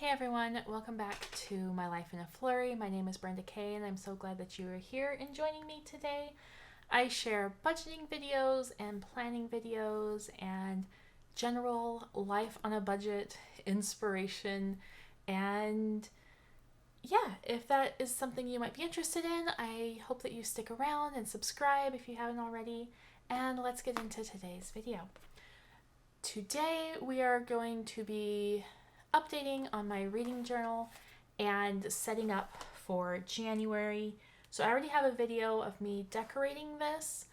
Hey everyone, welcome back to My Life in a Flurry. My name is Brenda Kay and I'm so glad that you are here and joining me today. I share budgeting videos and planning videos and general life on a budget inspiration. And yeah, if that is something you might be interested in, I hope that you stick around and subscribe if you haven't already. And let's get into today's video. Today we are going to be updating on my reading journal and setting up for January. So I already have a video of me decorating this,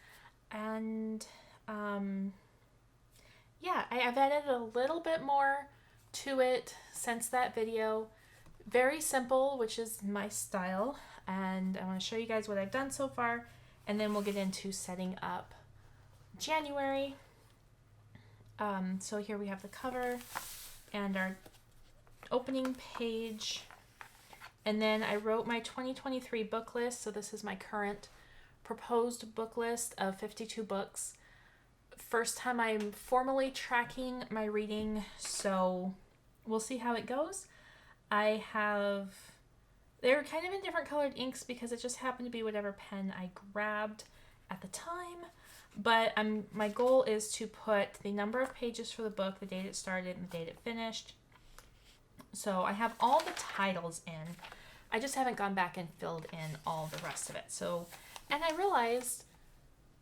and yeah, I've added a little bit more to it since that video. Very simple, which is my style, and I want to show you guys what I've done so far, and then we'll get into setting up January. So here we have the cover and our opening page, and then I wrote my 2023 book list. So this is my current proposed book list of 52 books. First time I'm formally tracking my reading, so we'll see how it goes. They're kind of in different colored inks because it just happened to be whatever pen I grabbed at the time. But my goal is to put the number of pages for the book, the date it started, and the date it finished. So I have all the titles in. I just haven't gone back and filled in all the rest of it. And I realized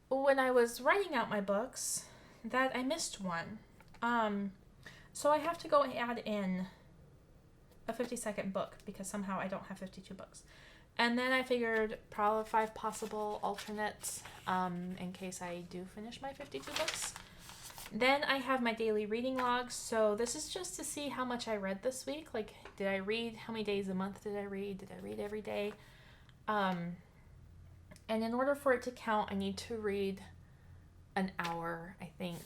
when I was writing out my books that I missed one. So I have to go and add in a 50-second book because somehow I don't have 52 books. And then I figured probably 5 possible alternates in case I do finish my 52 books. Then I have my daily reading logs. So this is just to see how much I read this week. Like, did I read? How many days a month did I read? Did I read every day? And in order for it to count, I need to read an hour, I think.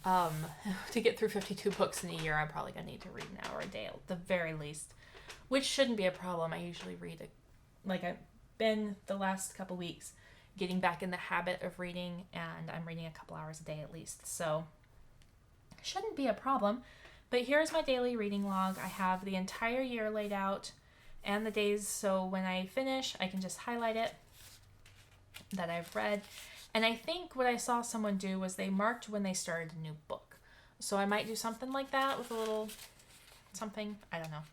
To get through 52 books in a year, I'm probably going to need to read an hour a day at the very least, which shouldn't be a problem. I usually read I've been the last couple weeks getting back in the habit of reading, and I'm reading a couple hours a day at least, so it shouldn't be a problem. But here's my daily reading log. I have the entire year laid out and the days, so when I finish, I can just highlight it that I've read. And I think what I saw someone do was they marked when they started a new book. So I might do something like that with a little something, I don't know.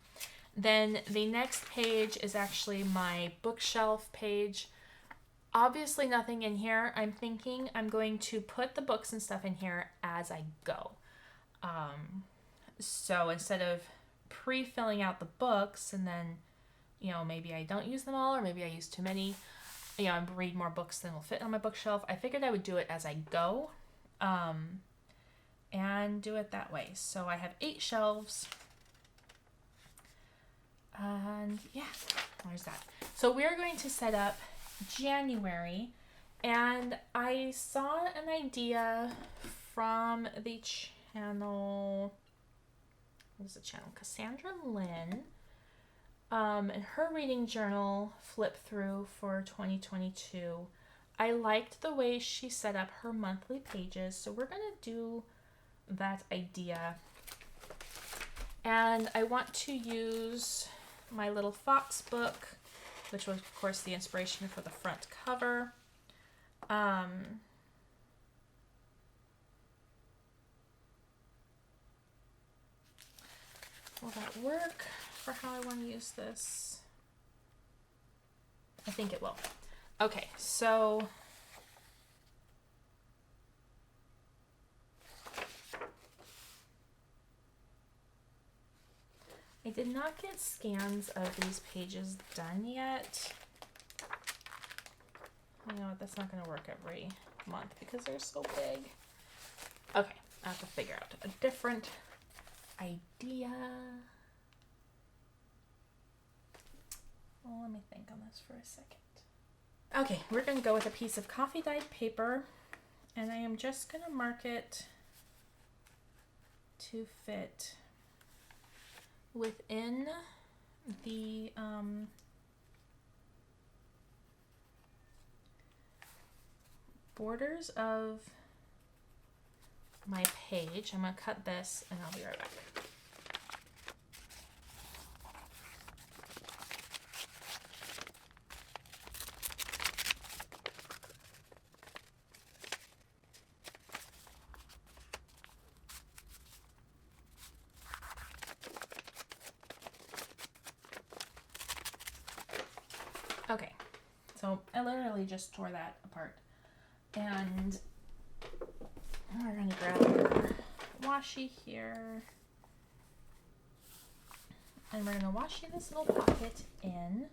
Then the next page is actually my bookshelf page. Obviously nothing in here. I'm thinking I'm going to put the books and stuff in here as I go. So instead of pre-filling out the books and then, maybe I don't use them all or maybe I use too many, I read more books than will fit on my bookshelf. I figured I would do it as I go and do it that way. So I have 8 shelves. And yeah, there's that. So we're going to set up January, and I saw an idea from the channel, what is the channel? Cassandra Lynn, and her reading journal flip through for 2022. I liked the way she set up her monthly pages, so we're going to do that idea. And I want to use my little fox book, which was, of course, the inspiration for the front cover. Will that work for how I want to use this? I think it will. Okay, so I did not get scans of these pages done yet. You know what, that's not going to work every month because they're so big. Okay, I have to figure out a different idea. Well, let me think on this for a second. Okay, we're going to go with a piece of coffee dyed paper, and I am just going to mark it to fit within the borders of my page. I'm going to cut this and I'll be right back. Okay, so I literally just tore that apart. And we're going to grab our washi here. And we're going to washi this little pocket in.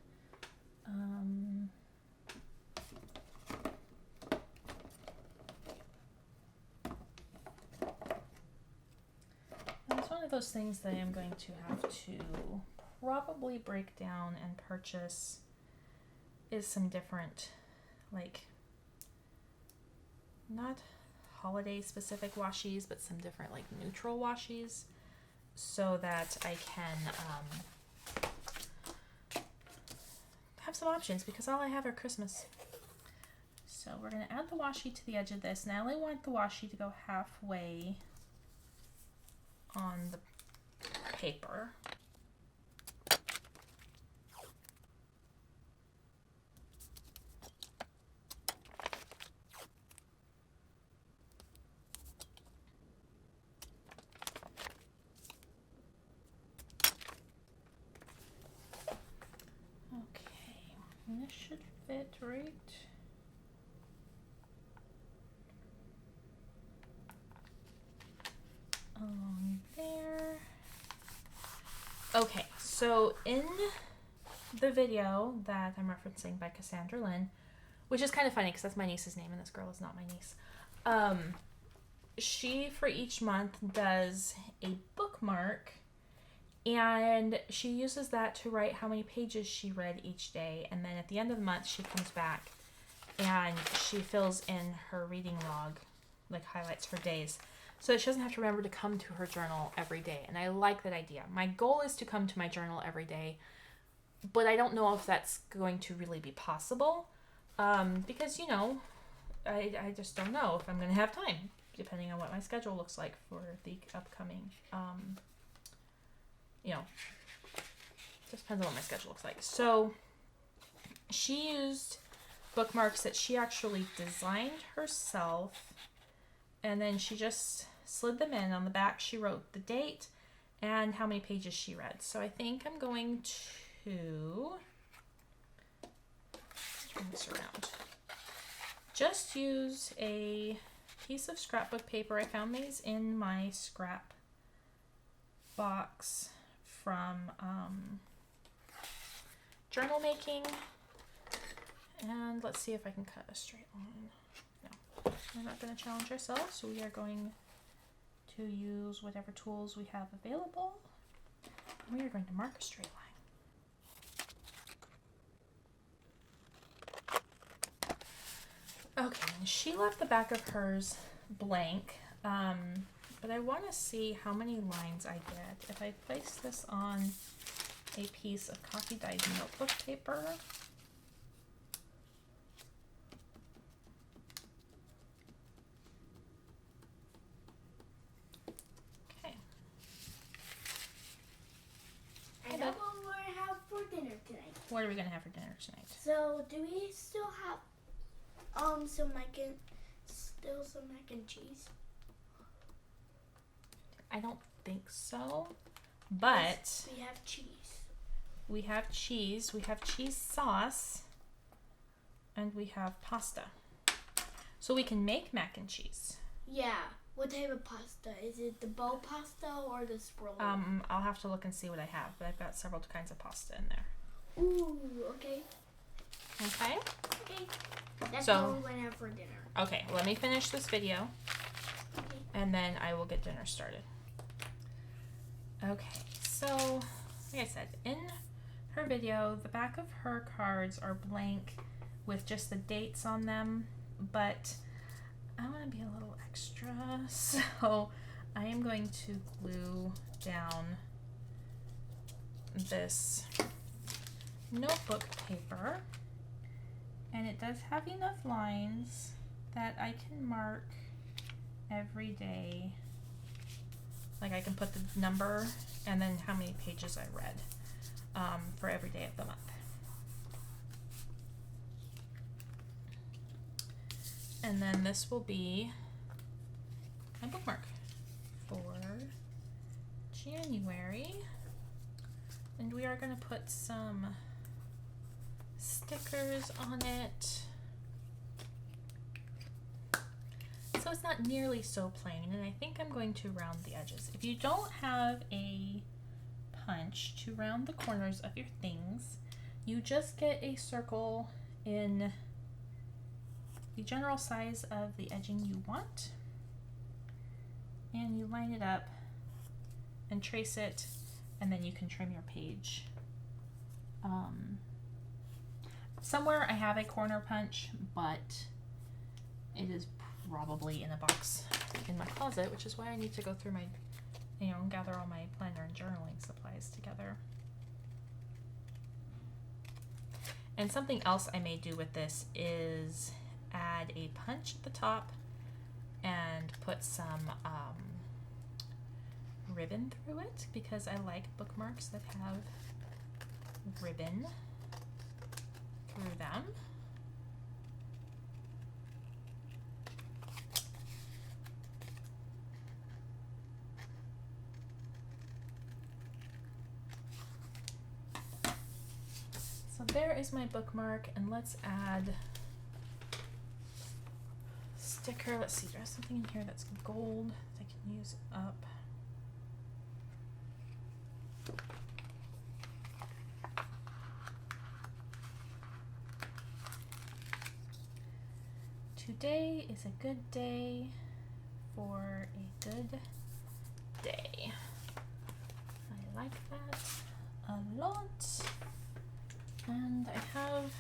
It's one of those things that I'm going to have to probably break down and purchase is some different, like, not holiday specific washies, but some different like neutral washies, so that I can have some options, because all I have are Christmas. So we're going to add the washi to the edge of this. Now I want the washi to go halfway on the paper. Okay, and this should fit right along there. Okay, so in the video that I'm referencing by Cassandra Lynn, which is kind of funny because that's my niece's name and this girl is not my niece, she for each month does a bookmark, and she uses that to write how many pages she read each day, and then at the end of the month she comes back and she fills in her reading log, like highlights her days, so that she doesn't have to remember to come to her journal every day. And I like that idea. My goal is to come to my journal every day, but I don't know if that's going to really be possible, because, you know, I just don't know if I'm going to have time, depending on what my schedule looks like for the upcoming, you know, just depends on what my schedule looks like. So she used bookmarks that she actually designed herself, and then she just slid them in. On the back she wrote the date and how many pages she read. So I think I'm going to turn this around. Just use a piece of scrapbook paper. I found these in my scrap box from journal making. And let's see if I can cut a straight line. No, we're not going to challenge ourselves, so we are going to use whatever tools we have available. We are going to mark a straight line. Okay, and she left the back of hers blank, but I want to see how many lines I get if I place this on a piece of coffee dyed notebook paper. Okay. I know what we're going to have for dinner tonight. What are we going to have for dinner tonight? So, do we still have some mac and cheese? I don't think so, but Yes, we have cheese. we have cheese, we have cheese sauce, and we have pasta. So we can make mac and cheese. Yeah. What type of pasta? Is it the bowl pasta or the sproll? I'll have to look and see what I have, but I've got several kinds of pasta in there. Ooh, okay. Okay? Okay. That's So- what we're going to have for dinner. Okay, let me finish this video, Okay. and then I will get dinner started. Okay, so, like I said, in her video, the back of her cards are blank with just the dates on them, but I want to be a little extra, so I am going to glue down this notebook paper, and it does have enough lines that I can mark every day. Like I can put the number and then how many pages I read for every day of the month. And then this will be my bookmark for January. And we are going to put some stickers on it. So it's not nearly so plain, and I think I'm going to round the edges. If you don't have a punch to round the corners of your things, you just get a circle in the general size of the edging you want, and you line it up and trace it, and then you can trim your page. Somewhere I have a corner punch, but it is probably in a box in my closet, which is why I need to go through my, gather all my planner and journaling supplies together. And something else I may do with this is add a punch at the top and put some ribbon through it, because I like bookmarks that have ribbon through them. So there is my bookmark, and let's add sticker. Let's see, there's something in here that's gold that I can use up. Today is a good day for a good day. I like that a lot. And I have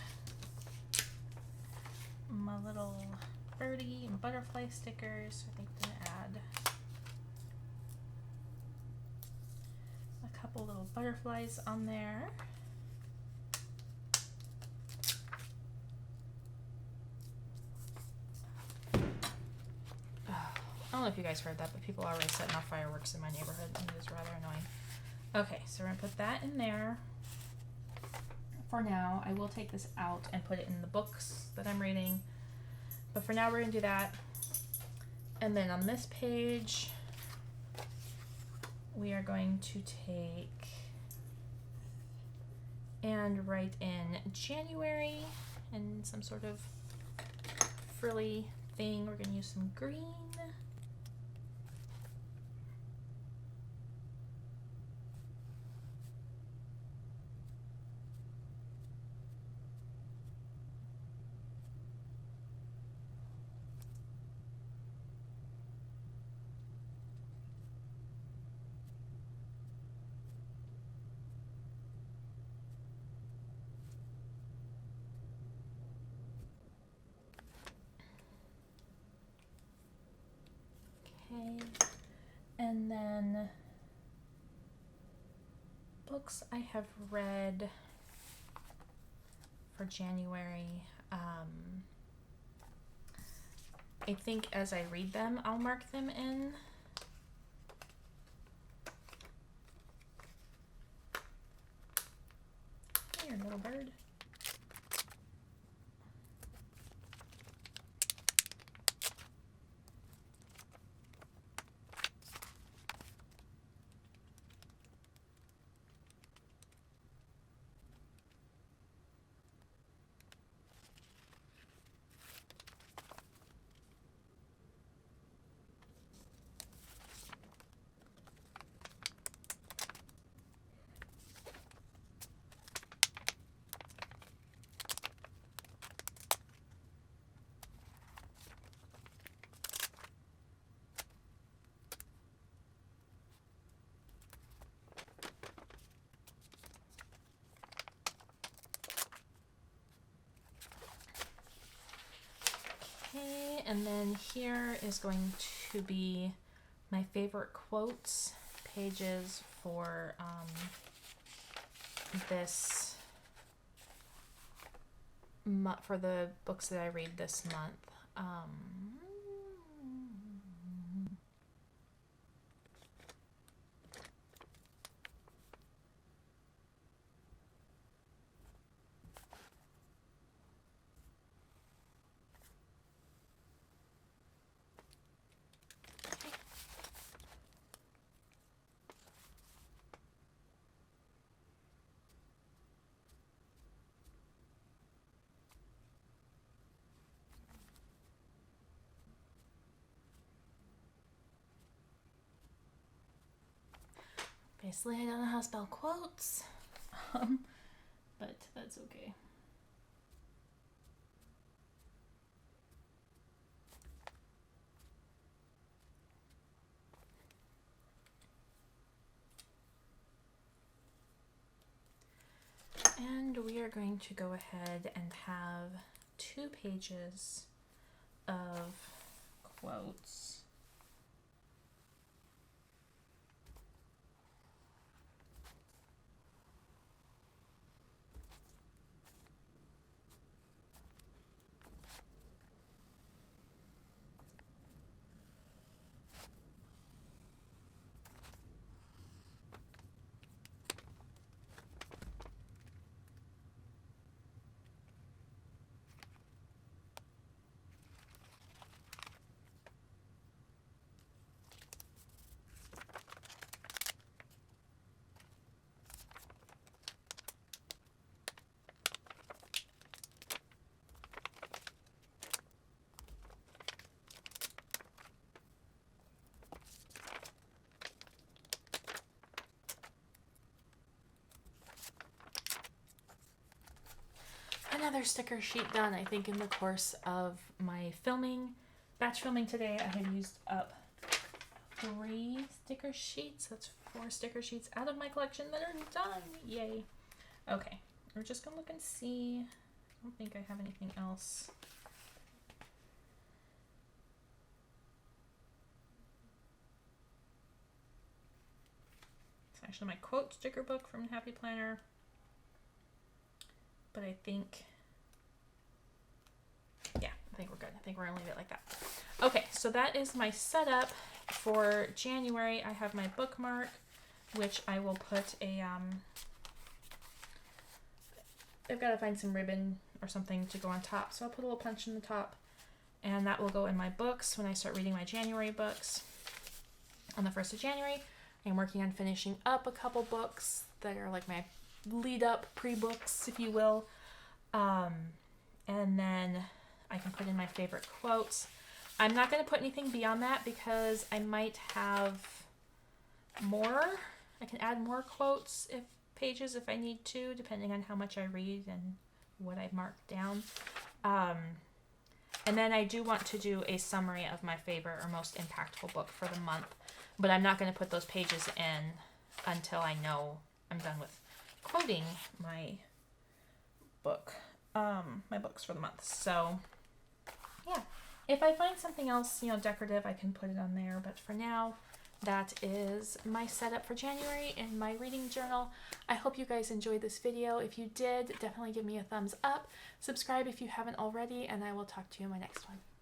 my little birdie and butterfly stickers. I think I'm gonna add a couple little butterflies on there. I don't know if you guys heard that, but people are already setting off fireworks in my neighborhood, and it is rather annoying. Okay, so we're gonna put that in there. For now, I will take this out and put it in the books that I'm reading. But for now, we're gonna do that. And then on this page, we are going to take and write in January and some sort of frilly thing. We're gonna use some green. Okay, and then books I have read for January. I think as I read them, I'll mark them in. Here, little bird. Okay, and then here is going to be my favorite quotes pages for this for the books that I read this month. Obviously, I don't know how to spell quotes, but that's okay. And we are going to go ahead and have 2 pages of quotes. Another sticker sheet done, I think, in the course of my batch filming today. I have used up 3 sticker sheets. That's 4 sticker sheets out of my collection that are done. Yay. Okay, we're just gonna look and see. I don't think I have anything else. It's actually my quote sticker book from Happy Planner. But I think, yeah, I think we're good. I think we're gonna leave it like that. Okay, so that is my setup for January. I have my bookmark, which I will put a, I've got to find some ribbon or something to go on top. So I'll put a little punch in the top, and that will go in my books when I start reading my January books. On the 1st of January, I'm working on finishing up a couple books that are like my lead up pre-books, if you will, and then I can put in my favorite quotes. I'm not going to put anything beyond that because I might have more. I can add more quotes pages if I need to, depending on how much I read and what I've marked down. And then I do want to do a summary of my favorite or most impactful book for the month, but I'm not going to put those pages in until I know I'm done with quoting my book, my books for the month. So yeah, if I find something else, decorative, I can put it on there. But for now, that is my setup for January in my reading journal. I hope you guys enjoyed this video. If you did, definitely give me a thumbs up. Subscribe if you haven't already, and I will talk to you in my next one.